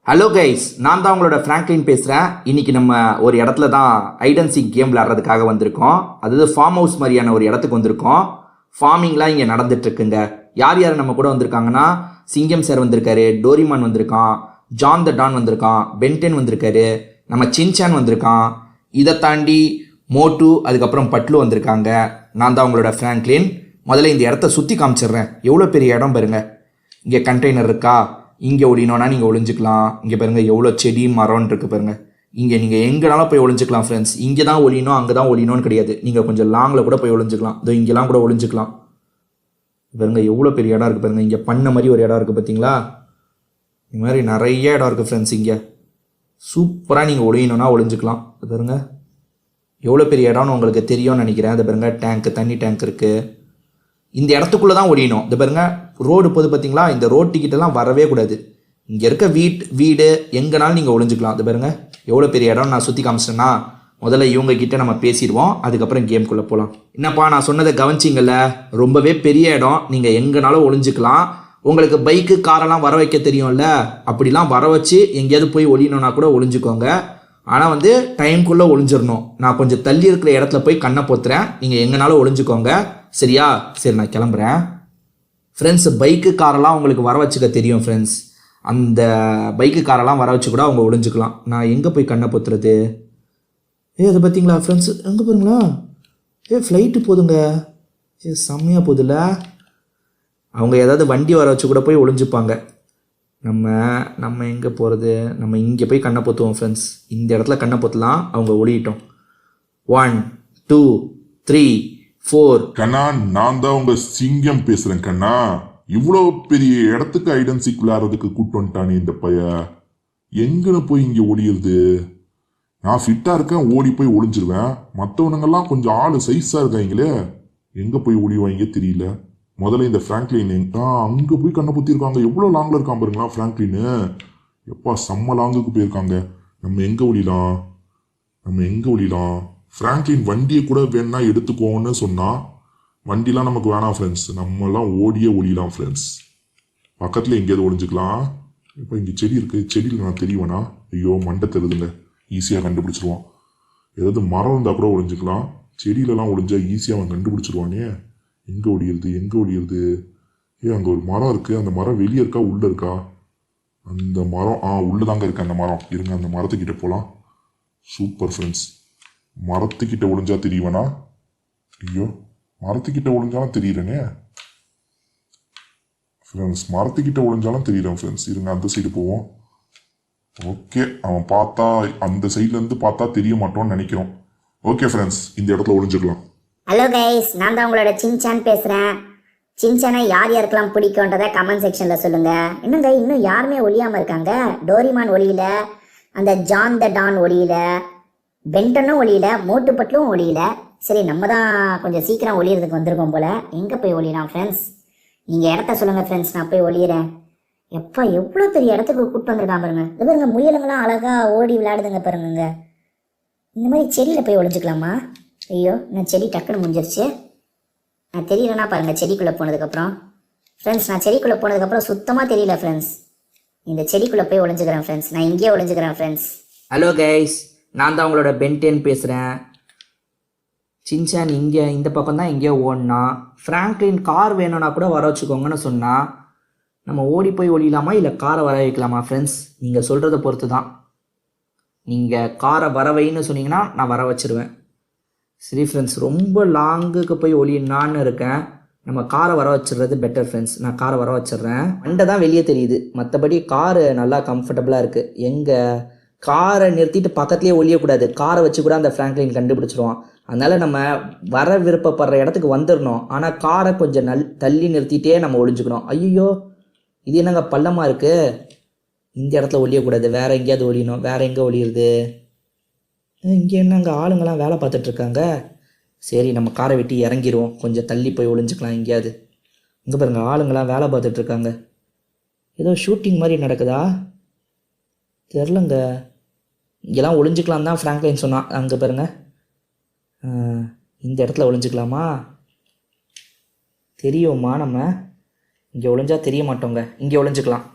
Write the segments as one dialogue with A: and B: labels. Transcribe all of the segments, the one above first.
A: Hello guys, நான் தான் உங்களோட ஃப்ராங்க்லின் பேசுகிறேன். இன்றைக்கி நம்ம ஒரு இடத்துல தான் ஹைட் அண்ட் சீக் கேம் விளையாடுறதுக்காக வந்திருக்கோம். அதாவது ஃபார்ம் ஹவுஸ் மாதிரியான ஒரு இடத்துக்கு வந்திருக்கோம். ஃபார்மிங்லாம் இங்கே நடந்துட்டுருக்குங்க. யார் யார் நம்ம கூட வந்திருக்காங்கன்னா, சிங்கம் சார் வந்திருக்காரு, டோரிமான் வந்திருக்கான், ஜான் த டான் வந்திருக்கான், பென்டென் வந்திருக்காரு, நம்ம சின்சான் வந்திருக்கான். இதை தாண்டி மோட்டு, அதுக்கப்புறம் பட்லு வந்திருக்காங்க. நான் தான் உங்களோட ஃப்ராங்க்லின். முதல்ல இந்த இடத்த சுற்றி காமிச்சிடுறேன். எவ்வளோ பெரிய இடம் பாருங்க. இங்கே கண்டெய்னர் இருக்கா, இங்கே ஒளினோன்னா நீங்கள் ஒளிஞ்சிக்கலாம். இங்கே பாருங்கள் எவ்வளோ செடி மரம்னு இருக்குது பாருங்கள். இங்கே நீங்கள் எங்கேனாலும் போய் ஒளிஞ்சிக்கலாம் ஃப்ரெண்ட்ஸ். இங்கே தான் ஒளியணும் அங்கே தான் ஒளியணும்னு கிடையாது. நீங்கள் கொஞ்சம் லாங்கில் கூட போய் ஒளிஞ்சிக்கலாம். இதோ இங்கெல்லாம் கூட ஒளிஞ்சிக்கலாம். பாருங்கள் எவ்வளோ பெரிய இடம் இருக்குது பாருங்கள். இங்கே பண்ண மாதிரி ஒரு இடம் இருக்குது பார்த்தீங்களா? இது மாதிரி நிறைய இடம் இருக்குது ஃப்ரெண்ட்ஸ். இங்கே சூப்பராக நீங்கள் ஒளியணும்னா ஒளிஞ்சிக்கலாம். அது பாருங்கள் எவ்வளோ பெரிய இடம்னு உங்களுக்கு தெரியும்னு நினைக்கிறேன். அது பாருங்கள் டேங்க்கு, தண்ணி டேங்க் இருக்குது. இந்த இடத்துக்குள்ளே தான் ஒழியணும். இது பாருங்க ரோடு போது பார்த்தீங்களா? இந்த ரோட் டிக்கெட்டெல்லாம் வரவே கூடாது. இங்கே இருக்க வீடு எங்கேனாலும் நீங்கள் ஒளிஞ்சிக்கலாம். இது பாருங்க எவ்வளோ பெரிய இடம் நான் சுற்றி காமிச்சிட்டேன்னா. முதல்ல இவங்க கிட்ட நம்ம பேசிடுவோம், அதுக்கப்புறம் கேம்குள்ளே போகலாம். என்னப்பா நான் சொன்னதை கவனிச்சிங்கல்ல? ரொம்பவே பெரிய இடம், நீங்கள் எங்கேனாலும் ஒளிஞ்சிக்கலாம். உங்களுக்கு பைக்கு காரெல்லாம் வர வைக்க தெரியும்ல, அப்படிலாம் வர வச்சு எங்கேயாவது போய் ஒளியணுன்னா கூட ஒளிஞ்சிக்கோங்க. ஆனால் வந்து டைம்குள்ளே ஒளிஞ்சிடணும். நான் கொஞ்சம் தள்ளி இருக்கிற இடத்துல போய் கண்ணை போத்துறேன், நீங்கள் எங்கேனாலும் ஒளிஞ்சிக்கோங்க. சரியா? சரி, நான் கிளம்புறேன். ஃப்ரெண்ட்ஸ், பைக்கு காரெல்லாம் உங்களுக்கு வர வச்சுக்க தெரியும் ஃப்ரெண்ட்ஸ். அந்த பைக்கு காரெல்லாம் வர வச்சு கூட அவங்க ஒளிஞ்சிக்கலாம். நான் எங்கே போய் கண்ணை பொத்துறது? அதை பார்த்தீங்களா ஃப்ரெண்ட்ஸ்? எங்கே போகிறீங்களா? ஃப்ளைட்டு போதுங்க. செம்மையாக போகுதுல்ல. அவங்க ஏதாவது வண்டி வர வச்சு கூட போய் ஒளிஞ்சுப்பாங்க. நம்ம எங்கே போகிறது? நம்ம இங்கே போய் கண்ணை பொத்துவோம் ஃப்ரெண்ட்ஸ். இந்த இடத்துல கண்ணை பொத்தலாம். அவங்க ஒளியிட்டோம். 1 2 3 4.
B: கண்ணா, நான் தான் உங்க சிங்கம் பேசுறேன் கண்ணா. இவ்வளவு பெரிய இடத்துக்கு ஐடென்சிக் விளையாடுறதுக்கு கூட்டு வந்துட்டானே இந்த பைய. எங்கன்னு போய் இங்க ஒளியுது? நான் ஃபிட்டா இருக்கேன், ஓடி போய் ஒளிஞ்சிருவேன். மற்றவனுங்கெல்லாம் கொஞ்சம் ஆளு சைஸா இருக்காங்களே, எங்க போய் ஒளிவாங்க தெரியல. முதல்ல இந்த ஃப்ராங்க்லின் அங்க போய் கண்ணை பொத்திருக்காங்க. எவ்வளவு லாங்ல இருக்கான் பாருங்களா ஃப்ராங்க்லின். எப்பா செம்ம லாங்குக்கு போயிருக்காங்க. நம்ம எங்க ஒளிலாம்? ஃப்ராங்க்லின் வண்டியை கூட வேணா எடுத்துக்கோன்னு சொன்னா, வண்டிலாம் நமக்கு வேணாம் ஃப்ரெண்ட்ஸ். நம்மலாம் ஓடியே ஒளியலாம் ஃப்ரெண்ட்ஸ். பக்கத்தில் எங்கேயாவது ஒளிஞ்சுக்கலாம். இப்போ இங்கே செடி இருக்குது, செடியில் நான் தெரியவேனா? ஐயோ மண்டை தெரியுதுங்க, ஈஸியாக கண்டுபிடிச்சிருவான். ஏதாவது மரம் இருந்தால் கூட ஒளிஞ்சுக்கலாம். செடியிலலாம் ஒளிஞ்சா ஈஸியாக அவன் கண்டுபிடிச்சிருவானே. எங்கே ஒளியுறது? அங்கே ஒரு மரம் இருக்குது. அந்த மரம் வெளியே இருக்கா உள்ளே இருக்கா? அந்த மரம் உள்ளதாங்க இருக்கு அந்த மரம். இருங்க, அந்த மரத்துக்கிட்ட போகலாம். Super friends. மரத்துக்கிட்ட ஒளிஞ்சா தெரியவனா? ஐயோ, மரத்துக்கிட்ட ஒளிஞ்சாலும் தெரியறனே ஃப்ரெண்ட்ஸ். மரத்துக்கிட்ட ஒளிஞ்சாலும் தெரியறேன் ஃப்ரெண்ட்ஸ். இருங்க, அந்த சைடு போவோம். ஓகே, அவன் பார்த்தா அந்த சைட்லேருந்து பார்த்தா தெரிய மாட்டோம்னு நினைக்கிறோம். ஓகே ஃப்ரெண்ட்ஸ், இந்த இடத்துல ஒளிஞ்சிடலாம்.
C: ஹலோ கைஸ், நான் தான் உங்களோட சின்சான் பேசுகிறேன். சின்சானை யார் யாருக்கெல்லாம் பிடிக்கும்ன்றதை கமெண்ட் செக்ஷனில் சொல்லுங்கள். என்னங்க இன்னும் யாருமே ஒழியாமல் இருக்காங்க? டோரிமான் ஒளியில, அந்த ஜான் த டான் ஒளியில, பென்டனும் ஒளியில, மோட்டு பட்லும் ஒளியில. சரி, நம்ம தான் கொஞ்சம் சீக்கிரம் ஒளியறதுக்கு வந்திருக்கோம் போல. எங்கே போய் ஒளியலாம் ஃப்ரெண்ட்ஸ்? நீங்கள் இடத்த சொல்லுங்கள் ஃப்ரெண்ட்ஸ், நான் போய் ஒளியிறேன். எப்பா எவ்வளோ பெரிய இடத்துக்கு கூப்பிட்டு வந்திருக்கான் பாருங்க. இது பாருங்க, முயலுங்களாம் அழகாக ஓடி விளையாடுதுங்க பாருங்க. இந்த மாதிரி செடியில் போய் ஒளிஞ்சிக்கலாமா? ஐயோ, நான் செடி டக்குன்னு முடிஞ்சிருச்சு. நான் தெரியலன்னா பாருங்கள் செடிக்குள்ளே போனதுக்கப்புறம். ஃப்ரெண்ட்ஸ், நான் செடிக்குள்ளே போனதுக்கப்புறம் சுத்தமாக தெரியல ஃப்ரெண்ட்ஸ். இந்த செடிக்குள்ளே போய் ஒளிஞ்சுக்கிறேன் ஃப்ரெண்ட்ஸ். நான் இங்கேயே ஒளிஞ்சுக்கிறேன் ஃப்ரெண்ட்ஸ்.
A: ஹலோ கைஸ், நான் தான் உங்களோட பென்டென் பேசுகிறேன். சின்சான் இங்கே இந்த பக்கம் தான் எங்கேயோ ஓடினா. ஃப்ராங்க்லின் கார் வேணும்னா கூட வர வச்சுக்கோங்கன்னு சொன்னால், நம்ம ஓடி போய் ஒளியலாமா இல்லை காரை வர வைக்கலாமா ஃப்ரெண்ட்ஸ்? நீங்கள் சொல்கிறத பொறுத்து தான். நீங்கள் காரை வர வைன்னு சொன்னீங்கன்னா நான் வர வச்சுருவேன். சரி ஃப்ரெண்ட்ஸ், ரொம்ப லாங்குக்கு போய் ஒளியனான்னு இருக்கேன். நம்ம காரை வர வச்சிடுறது பெட்டர் ஃப்ரெண்ட்ஸ். நான் காரை வர வச்சிடுறேன். வண்டை தான் வெளியே தெரியுது, மற்றபடி காரு நல்லா கம்ஃபர்டபுளாக இருக்குது. எங்கே காரை நிறுத்திட்டு பக்கத்துலேயே ஒழியக்கூடாது. காரை வச்சு கூட அந்த ஃப்ராங்க்லின் கண்டுபிடிச்சிருவான். அதனால் நம்ம வர விருப்பப்படுற இடத்துக்கு வந்துடணும். ஆனால் காரை கொஞ்சம் தள்ளி நிறுத்திட்டே நம்ம ஒளிஞ்சுக்கணும். ஐயோ, இது என்னங்க பள்ளமாக இருக்குது? இந்த இடத்துல ஒழியக்கூடாது, வேறு எங்கேயாவது ஒழியணும். வேறு எங்கே ஒழியுறது? இங்கே என்னங்க ஆளுங்கள்லாம் வேலை பார்த்துட்ருக்காங்க. சரி, நம்ம காரை வெட்டி இறங்கிடுவோம். கொஞ்சம் தள்ளி போய் ஒளிஞ்சுக்கலாம் எங்கேயாவது. இங்கே பாருங்க, ஆளுங்களாம் வேலை பார்த்துட்ருக்காங்க. ஏதோ ஷூட்டிங் மாதிரி நடக்குதா தெரிலங்க. இங்கெல்லாம் ஒளிஞ்சிக்கலாம் தான் ஃப்ராங்க்லின் சொன்னான். அங்கே பாருங்க, இந்த இடத்துல ஒளிஞ்சிக்கலாமா? தெரியுமா? நம்ம இங்கே ஒளிஞ்சா தெரிய மாட்டோங்க. இங்கே ஒளிஞ்சிக்கலாம்.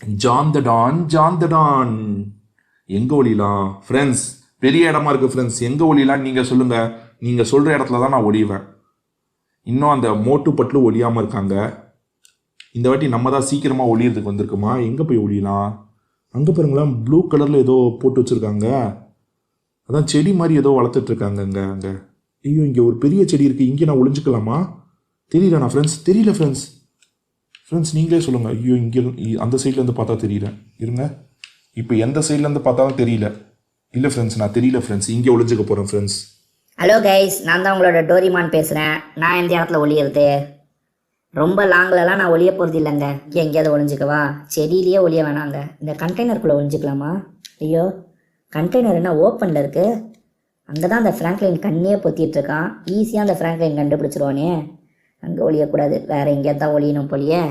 B: John the Don, John the Don. எங்க ஒளியலாம் ஃப்ரெண்ட்ஸ்? பெரிய இடமா இருக்கு ஃப்ரெண்ட்ஸ். எங்க ஒளியலாம் நீங்க சொல்லுங்க. நீங்க சொல்ற இடத்துல தான் நான் ஒளிவேன். இன்னும் அந்த மோட்டு பட்லு ஒளியாம இருக்காங்க. இந்த வாட்டி நம்ம தான் சீக்கிரமா ஒளியறதுக்கு வந்திருக்குமா? எங்க போய் ஒளியலாம்? அங்க பாருங்களேன், ப்ளூ கலர்ல ஏதோ போட்டு வச்சிருக்காங்க. அதான் செடி மாதிரி ஏதோ வளர்த்துட்டு இருக்காங்க அங்க அங்க. ஐயோ, இங்க ஒரு பெரிய செடி இருக்கு. இங்கே நான் ஒளிஞ்சுக்கலாமா? தெரியலண்ணா ஃப்ரெண்ட்ஸ், தெரியல ஃப்ரெண்ட்ஸ். ஃப்ரெண்ட்ஸ் நீங்களே சொல்லுங்க. ஐயோ, இங்கே அந்த சைட்ல இருந்து பார்த்தா தெரியல. இருங்க, இப்போ எந்த சைட்ல இருந்து பார்த்தாலும் தெரியல. இல்லை ஃப்ரெண்ட்ஸ், நான் தெரியல ஃப்ரெண்ட்ஸ். இங்கே ஒளிஞ்சுக்க போறேன் ஃப்ரெண்ட்ஸ்.
C: ஹலோ கைஸ், நான் தான் உங்களோட டோரிமான் பேசுகிறேன். நான் எந்த இடத்துல ஒளியிறது? ரொம்ப லாங்கிலலாம் நான் ஒளிய போகிறது இல்லைங்க. இங்கே எங்கேயாவது ஒளிஞ்சிக்கவா? செடியிலேயே ஒளிய வேணாங்க. இந்த கண்டெய்னருக்குள்ளே ஒளிஞ்சிக்கலாமா? ஐயோ, கண்டெய்னர் என்ன ஓப்பனில் இருக்குது? அங்கே தான் அந்த ஃப்ராங்க்லைன் கண்ணியே பொத்திட்டு இருக்கான். ஈஸியாக அந்த ஃப்ராங்க்லைன் கண்டுபிடிச்சிருவானே. அங்கே ஒளியக்கூடாது, வேறு எங்கேயாவது தான் ஒளியணும் போலியே.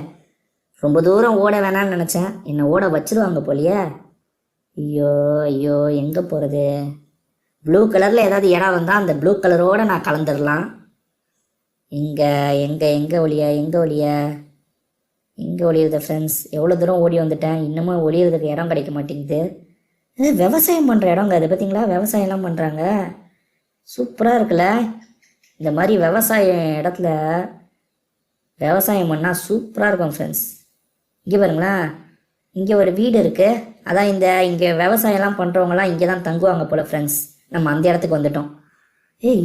C: ரொம்ப தூரம் ஓட வேணான்னு நினச்சேன், என்னை ஓட வச்சிருவாங்க போலியே. ஐயோ ஐயோ, எங்கே போகிறது? ப்ளூ கலரில் ஏதாவது இடம் வந்தால் அந்த ப்ளூ கலரோடு நான் கலந்துடலாம். எங்கே எங்கே எங்கே ஒளியுது ஃப்ரெண்ட்ஸ்? எவ்வளோ தூரம் ஓடி வந்துட்டேன், இன்னமும் ஒளியறதுக்கு இடம் கிடைக்க மாட்டேங்குது. விவசாயம் பண்ணுற இடங்க அது, பார்த்தீங்களா? விவசாயம்லாம் பண்ணுறாங்க, சூப்பராக இருக்குல்ல. இந்த மாதிரி விவசாய இடத்துல விவசாயம் பண்ணால் சூப்பராக இருக்கும் ஃப்ரெண்ட்ஸ். இங்கே பாருங்களேன், இங்கே ஒரு வீடு இருக்குது. அதான் இங்கே விவசாயம்லாம் பண்ணுறவங்களாம் இங்கே தான் தங்குவாங்க போல் ஃப்ரெண்ட்ஸ். நம்ம அந்த இடத்துக்கு வந்துட்டோம்.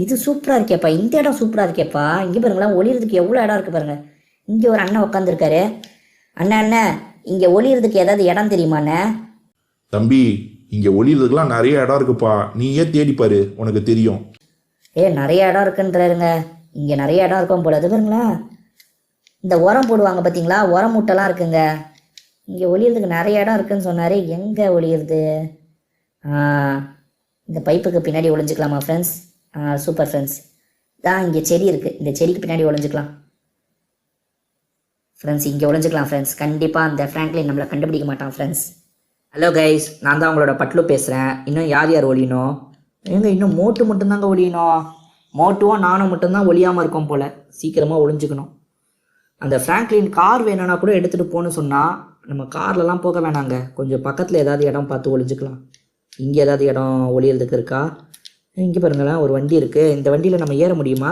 C: இது சூப்பராக இருக்கேப்பா, இந்த இடம் சூப்பராக இருக்கேப்பா. இங்கே பாருங்களேன், ஒளியறதுக்கு எவ்வளோ இடம் இருக்குது பாருங்கள். இங்கே ஒரு அண்ணன் உட்காந்துருக்காரு. அண்ணன், இங்கே ஒளியறதுக்கு ஏதாவது இடம் தெரியுமாண்ணே?
B: தம்பி, இங்கே ஒளியறதுக்குலாம் நிறைய இடம் இருக்குப்பா. நீ ஏன் தேடிப்பாரு, உனக்கு தெரியும்.
C: நிறைய இடம் இருக்குன்றாருங்க. இங்கே நிறைய இடம் இருக்கும் போல. அது பாருங்களேன், இந்த உரம் போடுவாங்க பார்த்தீங்களா, உரம் மூட்டைலாம் இருக்குங்க. இங்கே ஒளியறதுக்கு நிறைய இடம் இருக்குன்னு சொன்னார். எங்கே ஒளியுறது? இந்த பைப்புக்கு பின்னாடி ஒளிஞ்சிக்கலாமா ஃப்ரெண்ட்ஸ்? Super friends. தான் இங்கே செடி இருக்குது, இந்த செடிக்கு பின்னாடி ஒளிஞ்சிக்கலாம் ஃப்ரெண்ட்ஸ். இங்கே ஒளிஞ்சிக்கலாம் ஃப்ரெண்ட்ஸ். கண்டிப்பாக அந்த ஃப்ராங்க்லின் நம்மளை கண்டுபிடிக்க மாட்டான் ஃப்ரெண்ட்ஸ். ஹலோ கைஸ், நான் தான் உங்களோட பட்லு பேசுகிறேன். இன்னும் யார் யார் ஒளியணும்? இன்னும் மோட்டு மட்டும்தாங்க ஒளியணும். மோட்டுவும் நானும் மட்டும்தான் ஒளியாமல் இருக்கோம் போல். சீக்கிரமாக ஒளிஞ்சிக்கணும். அந்த ஃப்ராங்க்லின் கார் வேணும்னா கூட எடுத்துகிட்டு போகணுன்னு சொன்னால் நம்ம கார்லலாம் போக வேணாங்க. கொஞ்சம் பக்கத்தில் ஏதாவது இடம் பார்த்து ஒளிஞ்சிக்கலாம். இங்கே ஏதாவது இடம் ஒளியறதுக்கு இருக்கா? இங்கே பாருங்களேன், ஒரு வண்டி இருக்குது. இந்த வண்டியில் நம்ம ஏற முடியுமா?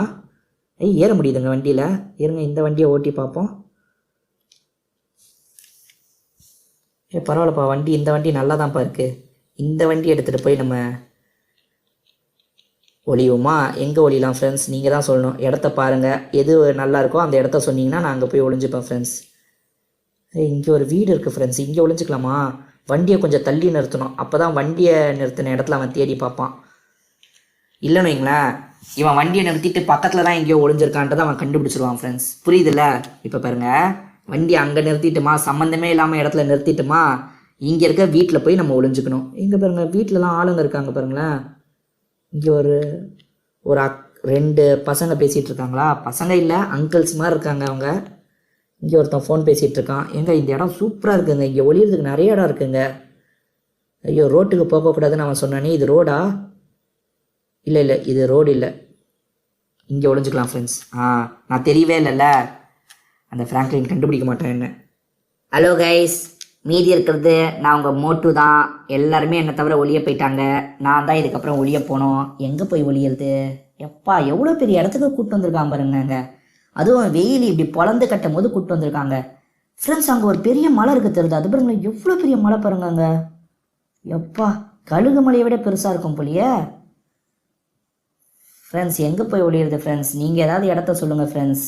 C: ஏற முடியுதுங்க வண்டியில். இருங்க, இந்த வண்டியை ஓட்டி பார்ப்போம். பரவாயில்லப்பா, இந்த வண்டி நல்லா தான்ப்பா இருக்குது. இந்த வண்டி எடுத்துகிட்டு போய் நம்ம ஒளியுமா? எங்கே ஒளியலாம் ஃப்ரெண்ட்ஸ்? நீங்கள் தான் சொல்லணும். இடத்த பாருங்கள், எது நல்லா இருக்கோ அந்த இடத்த சொன்னீங்கன்னா நான் அங்கே போய் ஒளிஞ்சுப்பேன் ஃப்ரெண்ட்ஸ். இங்கே ஒரு வீடு இருக்குது ஃப்ரெண்ட்ஸ், இங்கே ஒளிஞ்சிக்கலாமா? வண்டியை கொஞ்சம் தள்ளி நிறுத்தணும், அப்போ தான் வண்டியை நிறுத்தின இடத்துல அவன் தேடி பார்ப்பான். இல்லைன்னு வைங்களேன், இவன் வண்டியை நிறுத்திட்டு பக்கத்தில் தான் எங்கேயோ ஒளிஞ்சிருக்கான்றதை அவன் கண்டுபிடிச்சிருவான் ஃப்ரெண்ட்ஸ். புரியுதுல்ல? இப்போ பாருங்கள், வண்டி அங்கே நிறுத்திட்டுமா, சம்மந்தமே இல்லாமல் இடத்துல நிறுத்திட்டுமா, இங்கே இருக்க வீட்டில் போய் நம்ம ஒளிஞ்சுக்கணும். இங்கே பாருங்கள், வீட்டிலலாம் ஆளுங்க இருக்காங்க பாருங்களேன். இங்கே ஒரு 2 பசங்க பேசிகிட்டு இருக்காங்களா? பசங்க இல்லை, அங்கிள்ஸ் மாதிரி இருக்காங்க அவங்க. இங்கே ஒருத்தன் ஃபோன் பேசிகிட்டு இருக்கான். இந்த இடம் சூப்பராக இருக்குங்க, இங்கே ஒளியறதுக்கு நிறைய இடம் இருக்குங்க. ஐயோ, ரோட்டுக்கு போகக்கூடாதுன்னு அவன் சொன்னானே, இது ரோடா? இல்லை, இது ரோடு இல்லை. இங்கே ஒளிஞ்சுக்கலாம் ஃப்ரெண்ட்ஸ். நான் தெரியவே இல்லைல்ல, அந்த ஃப்ராங்க்லின் கண்டுபிடிக்க மாட்டேன் என்ன. ஹலோ கைஸ், மீதி இருக்கிறது நான் உங்கள் மோட்டு தான். எல்லாருமே என்னை தவிர ஒளிய போயிட்டாங்க. நான் தான் இதுக்கப்புறம் ஒளிய போனோம். எங்கே போய் ஒளியறது? எப்பா, எவ்வளோ பெரிய இடத்துக்கு கூப்பிட்டு வந்திருக்காங்க பாருங்க. அதுவும் வெயில் இப்படி பொழந்து கட்டும் போது கூப்பிட்டு வந்திருக்காங்க ஃப்ரெண்ட்ஸ். அங்கே ஒரு பெரிய மலை இருக்குது தெரியுது, அது பாருங்க, எவ்வளோ பெரிய மலை பாருங்க. எப்பா, கழுகு மலையை விட பெருசாக இருக்கும் போலியே ஃப்ரெண்ட்ஸ். எங்கே போய் ஒளியறது ஃப்ரெண்ட்ஸ்? நீங்கள் ஏதாவது இடத்த சொல்லுங்கள் ஃப்ரெண்ட்ஸ்.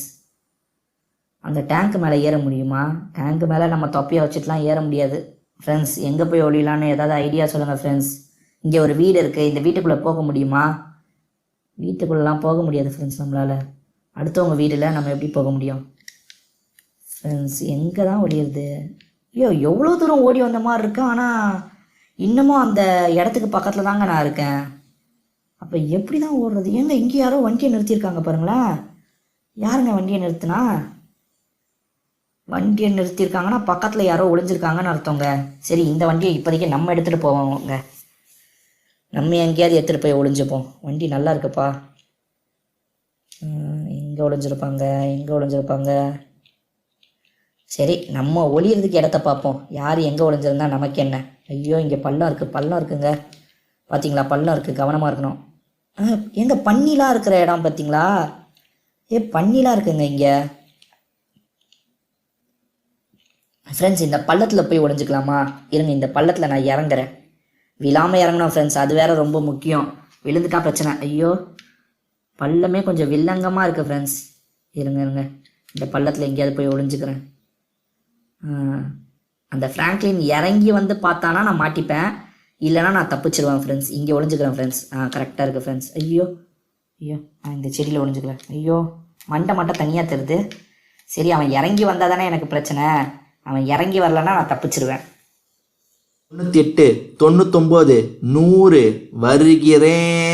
C: அந்த டேங்க் மேலே ஏற முடியுமா? டேங்க் மேலே நம்ம தொப்பியை வச்சுட்டுலாம் ஏற முடியாது ஃப்ரெண்ட்ஸ். எங்கே போய் ஒளியலான்னு ஏதாவது ஐடியா சொல்லுங்கள் ஃப்ரெண்ட்ஸ். இங்கே ஒரு வீடு இருக்குது, இந்த வீட்டுக்குள்ளே போக முடியுமா? வீட்டுக்குள்ளெலாம் போக முடியாது ஃப்ரெண்ட்ஸ் நம்மளால். அடுத்தவங்க வீட்டில் நம்ம எப்படி போக முடியும் ஃப்ரெண்ட்ஸ்? எங்கே தான் ஒளியுறது? ஐயோ, எவ்வளோ தூரம் ஓடி வந்த மாதிரி இருக்கு, ஆனால் இன்னமும் அந்த இடத்துக்கு பக்கத்தில் தாங்க நான் இருக்கேன். அப்போ எப்படி தான் ஓடுறது? ஏங்க, இங்கே யாரோ வண்டியை நிறுத்தியிருக்காங்க பாருங்களேன். யாருங்க வண்டியை நிறுத்தினா? வண்டியை நிறுத்தியிருக்காங்கன்னா பக்கத்தில் யாரோ ஒளிஞ்சிருக்காங்கன்னு அர்த்தங்க. சரி, இந்த வண்டியை இப்போதைக்கு நம்ம எடுத்துகிட்டு போவோங்க. நம்ம எங்கேயாவது எடுத்துகிட்டு போய் ஒளிஞ்சுப்போம். வண்டி நல்லா இருக்குப்பா. எங்கே ஒளிஞ்சிருப்பாங்க?
D: சரி நம்ம ஒளியறதுக்கு இடத்த பார்ப்போம். யார் எங்கே ஒளிஞ்சிருந்தா நமக்கு என்ன? ஐயோ இங்கே பள்ளம் இருக்குங்க. பார்த்தீங்களா, பள்ளம் இருக்குது, கவனமாக இருக்கணும். எங்கே பன்னிலாம் இருக்கிற இடம் பார்த்தீங்களா? பன்னிலாம் இருக்குங்க இங்கே. ஃப்ரெண்ட்ஸ், இந்த பள்ளத்தில் போய் ஒளிஞ்சிக்கலாமா? இருங்க, இந்த பள்ளத்தில் நான் இறங்குறேன். விழாமல் இறங்கணும் ஃப்ரெண்ட்ஸ், அது வேற ரொம்ப முக்கியம். விழுந்துட்டா பிரச்சனை. ஐயோ பள்ளமே கொஞ்சம் வில்லங்கமாக இருக்குது ஃப்ரெண்ட்ஸ். இருங்க, இந்த பள்ளத்தில் எங்கேயாவது போய் ஒளிஞ்சுக்கிறேன். அந்த ஃப்ராங்க்லின் இறங்கி வந்து பார்த்தானா நான் மாட்டிப்பேன், இல்லைனா நான் தப்பிச்சிருவேன் ஃப்ரெண்ட்ஸ். இங்கே ஒளிஞ்சுக்கிறேன் ஃப்ரெண்ட்ஸ். கரெக்டாக இருக்குது ஃப்ரெண்ட்ஸ். ஐயோ இந்த செடியில் ஒளிஞ்சுக்கிறேன். ஐயோ மண்டை மட்டும் தனியாக தருது. சரி, அவன் இறங்கி வந்தால் தானே எனக்கு பிரச்சனை. அவன் இறங்கி வரலன்னா நான் தப்பிச்சிருவேன்.
A: 98, 99, 100 வருகிறேன்.